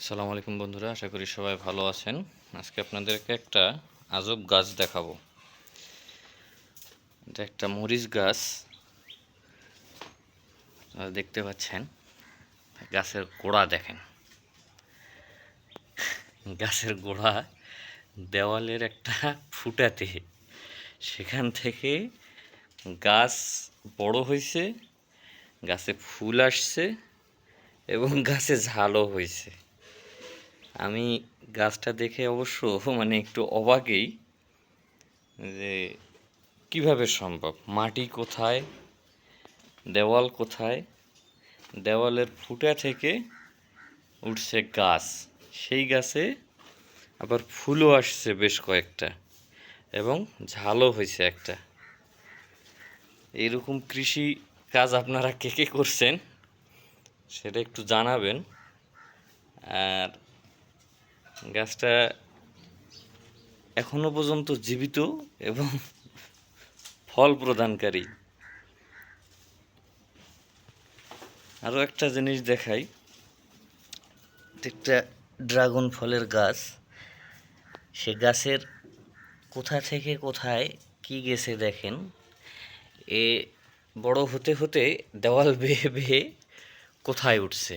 আসসালামু আলাইকুম বন্ধুরা, আশা করি সবাই ভালো আছেন। আজকে আপনাদেরকে একটা আজব গাছ দেখাবো। এটা একটা মরিচ গাছ। আপনারা দেখতে পাচ্ছেন, গাছের গোড়া দেখেন। গাছের গোড়া দেওয়ালের একটা ফুটাতে, সেখান থেকে গাছ বড় হয়েছে, গাছে ফুল আসছে এবং গাছে ঝালও হয়েছে। আমি গাছটা দেখে অবশ্য একটু অবাকই, যে কিভাবে সম্ভব, মাটি কোথায়, দেওয়াল কোথায়, দেওয়ালের ফুটা থেকে উঠছে গাছ, সেই গাছে আবার ফুলও আসছে বেশ কয়েকটা এবং ঝালও হয়েছে একটা। এইরকম কৃষি কাজ আপনারা কে কে করছেন সেটা একটু জানাবেন। আর গাছটা এখনো পর্যন্ত জীবিত এবং ফল প্রদানকারী। আরও একটা জিনিস দেখাই, একটা ড্রাগন ফলের গাছ। সে গাছের কোথা থেকে কোথায় কি গেছে দেখেন। এ বড় হতে হতে দেওয়াল বেয়ে বেয়ে কোথায় উঠছে,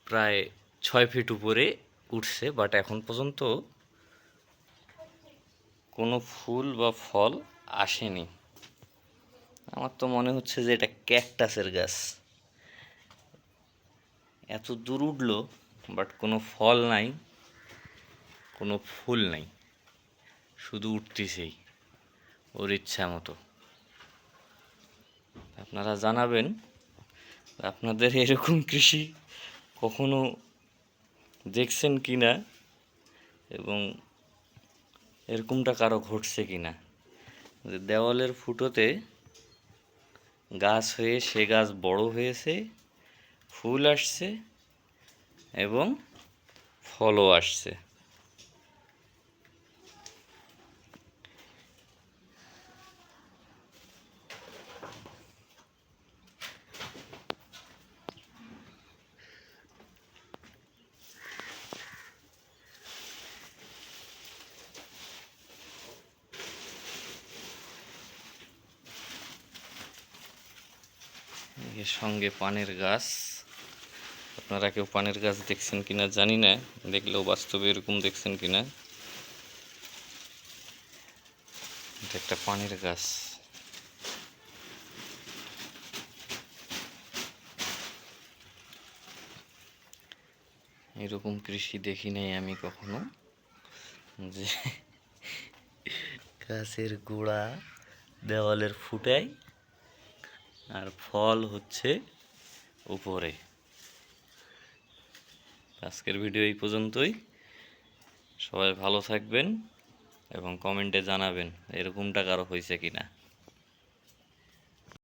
প্রায় 6 ফিট উপরে উঠছে, বাট এখন পর্যন্ত কোনো ফুল বা ফল আসেনি। আমার তো মনে হচ্ছে যে এটা ক্যাকটাসের গাছ। এত দূর উঠলো, বাট কোনো ফল নাই, কোনো ফুল নাই, শুধু উঠতেছেই ওর ইচ্ছা মতো। আপনারা জানাবেন আপনাদের এরকম কৃষি কখনো দেখছেন কি না, এবং এরকমটা কারো ঘটছে কি না, যে দেওয়ালের ফুটোতে গাছ হয়ে সে গাছ বড় হয়েছে, ফুল আসছে এবং ফলও আসছে। এর সঙ্গে পানের গাছ। আপনারা কেউ পানের গাছ দেখছেন কিনা জানি না, দেখলেও বাস্তবে এরকম দেখছেন কিনা। এটা একটা পানের গাছ। এরকম কৃষি দেখি নাই আমি কখনো, যে গাছের গোড়া দেওয়ালের ফুটায় আর ফল হচ্ছে উপরে। আজকের ভিডিও এই পর্যন্তই। সবাই ভালো থাকবেন এবং কমেন্টে জানাবেন এরকমটা কারো হয়েছে কিনা।